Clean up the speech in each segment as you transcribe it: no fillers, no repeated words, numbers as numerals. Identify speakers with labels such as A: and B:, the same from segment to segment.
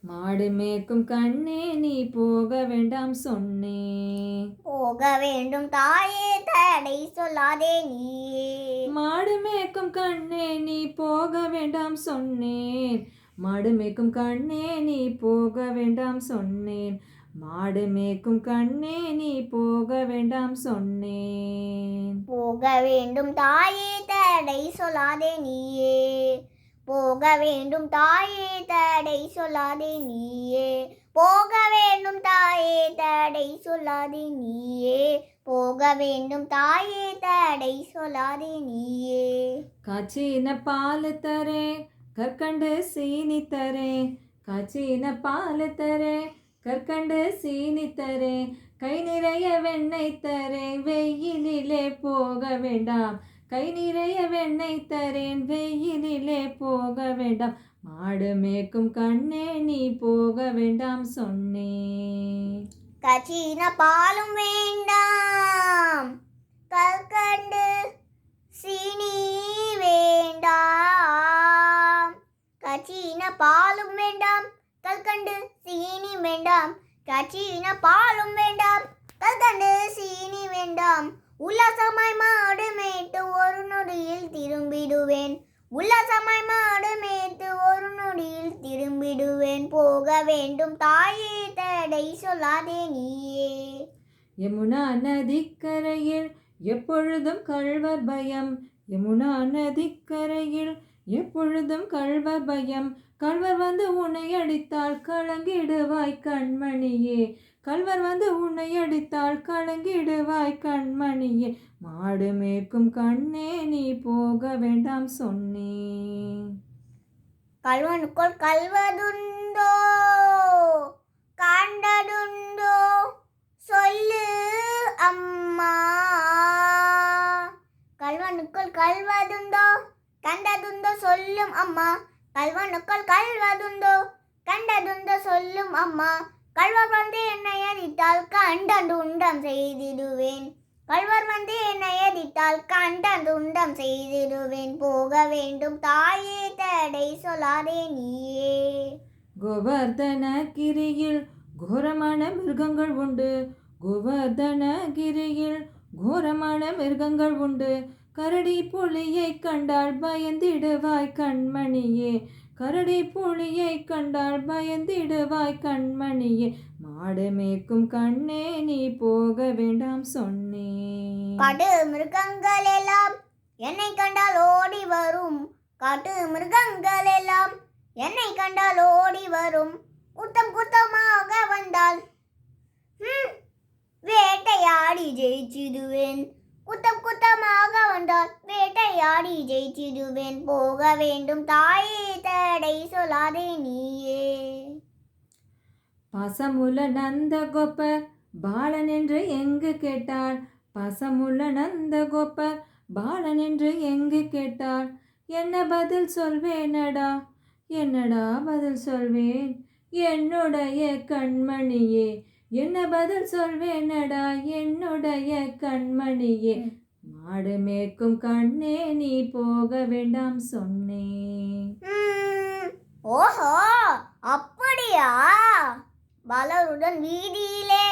A: மாடு மேய்க்கும் கண்ணே நீ போக வேண்டாம் சொன்னேன்.
B: போக வேண்டும் தாயே தடை சொல்லாதே நீயே.
A: மாடு மேய்க்கும் கண்ணே நீ போக வேண்டாம் சொன்னேன். மாடு மேய்க்கும் கண்ணே நீ போக வேண்டாம் சொன்னேன். மாடு மேய்க்கும் கண்ணே நீ போக வேண்டாம் சொன்னேன்.
B: போக வேண்டும் தாயே தடை சொல்லாதே நீயே. போக வேண்டும் தாயே தடை சொல்லாதே நீயே. போக வேண்டும் தாயே தடை சொல்லாதே நீயே. போக வேண்டும் தாயே தடை சொல்லாதே நீயே.
A: காய்ச்சின பால் தரேன் கற்கண்டு சீனி தரேன். காய்ச்சின பால் தரேன் கற்கண்டு சீனி தரேன். கை நிறைய வெண்ணெய் தரேன் வெயிலிலே போக வேண்டாம். கை நிறைய வெண்ணெய் தரேன் வெயிலிலே போக வேண்டாம். மாடு மேய்க்கும் கண்ணே நீ போக வேண்டாம் சொன்னேன்.
B: காய்ச்சின பாலும் வேண்டாம் கற்கண்டு சீனி வேண்டாம். காய்ச்சின பாலும் வேண்டாம் கற்கண்டு சீனி வேண்டாம். காய்ச்சின பாலும் வேண்டாம் கற்கண்டு சீனி வேண்டாம். உல்லாசமாய் மாடு மேய்த்து ஒரு நொடியில் திரும்பிடுவேன். உல்லாசமாய் மாடு மேய்த்து ஒரு நொடியில் திரும்பிடுவேன். போக வேண்டும் தாயே தடை சொல்லாதே நீயே.
A: யமுனா நதிக்கரையில் எப்பொழுதும் கள்வர் பயம். யமுனா நதிக்கரையில் எப்பொழுதும் கள்வர் பயம். கள்வர் வந்து உன்னை அடித்தால் கலங்கிடுவாய் கண்மணியே. கள்வர் வந்து உன்னை அடித்தால் கலங்கிடுவாய் கண்மணியே. மாடு மேய்க்கும் கண்ணே நீ போக வேண்டாம் சொன்னேன்.
B: கள்வனுக்குள் கள்வதுண்டோ கண்டதுண்டோ சொல்லு அம்மா. கள்வனுக்குள் கள்வதுண்டோ கண்டதுண்டோ சொல்லும் அம்மா. கள்வனுக்குள் கள்வதுண்டோ கண்டதுண்டோ சொல்லும் அம்மா. கள்வர் வந்து என்னை அடித்தால் கண்டதுண்டம் செய்திடுவேன். கள்வர் வந்து என்னை அடித்தால் கண்டதுண்டம் செய்திடுவேன். போக வேண்டும் தாயே தடை சொல்லாதே நீயே.
A: கோவர்தனகிரியில் கோரமான மிருகங்கள் உண்டு. கோவர்தனகிரியில் கோரமான மிருகங்கள் உண்டு. கரடி புலியை கண்டால் பயந்திடுவாய் கண்மணியே. கரடி புலியை கண்டால் பயந்திடுவாய் கண்மணியே. மாடு மேய்க்கும் கண்ணே நீ போக வேண்டாம் சொன்னேன்.
B: காட்டு மிருகங்கள் எல்லாம் என்னை கண்டால் ஓடி வரும். காட்டு மிருகங்கள் எல்லாம் என்னை கண்டால் ஓடி வரும். கூட்டம் கூட்டமாக வந்தால் வேட்டையாடி ஜெயிச்சிடுவேன். கூட்டம் கூட்டமாக வந்தால் வேட்டையாடி ஜெயிச்சிடுவேன். போக வேண்டும் தாயே தடை சொல்லாதே நீயே.
A: பாசமுள்ள நந்த கோபர் பாலன் என்று எங்கு கேட்டாள். பாசமுள்ள நந்த கோபர் பாலன் என்று எங்கு கேட்டாள். என்ன பதில் சொல்வேனடா என்னடா பதில் சொல்வேன் என்னுடைய கண்மணியே. என்ன பதில் சொல்வேனடா என்னுடைய கண்மணியே. மாடு மேய்க்கும் கண்ணே நீ போக வேண்டாம் சொன்னேன்.
B: ஓஹோ அப்படியா. பலருடன் வீதியிலே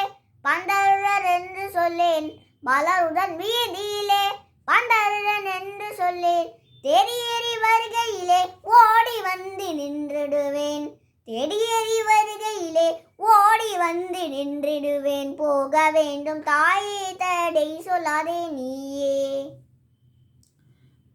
B: பந்தருடன் என்று சொல்லேன். பலருடன் வீதியிலே பந்தருடன் என்று சொல்லேன். தேடியேறி வருகையிலே ஓடி வந்து நின்றுடுவேன். தேடியேறி வருகையிலே ஓடி வந்து நின்றிடுவேன். போக வேண்டும் தாயே தடை சொல்லாதே நீயே.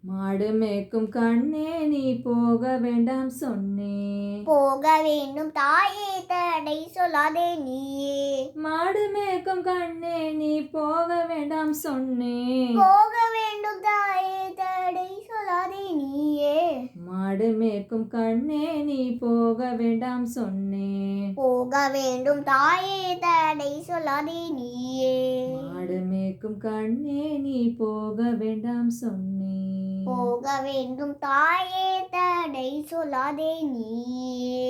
A: மாடு மேய்க்கும் கண்ணே நீ போக வேண்டாம் சொன்னேன்.
B: போக வேண்டும் தாயே தடை சொல்லாதே நீயே.
A: மாடு மேய்க்கும் கண்ணே நீ போக வேண்டாம் சொன்னேன்.
B: போக வேண்டும் தாயே தடை சொல்லாதே நீயே.
A: மாடு மேய்க்கும் கண்ணே நீ போக வேண்டாம் சொன்னேன்.
B: போக வேண்டும் தாயே தடை சொல்லாதே நீயே.
A: மாடு மேய்க்கும் கண்ணே நீ போக வேண்டாம் சொன்னேன்.
B: போக வேண்டும் தாயே தடை சொல்லாதே நீயே.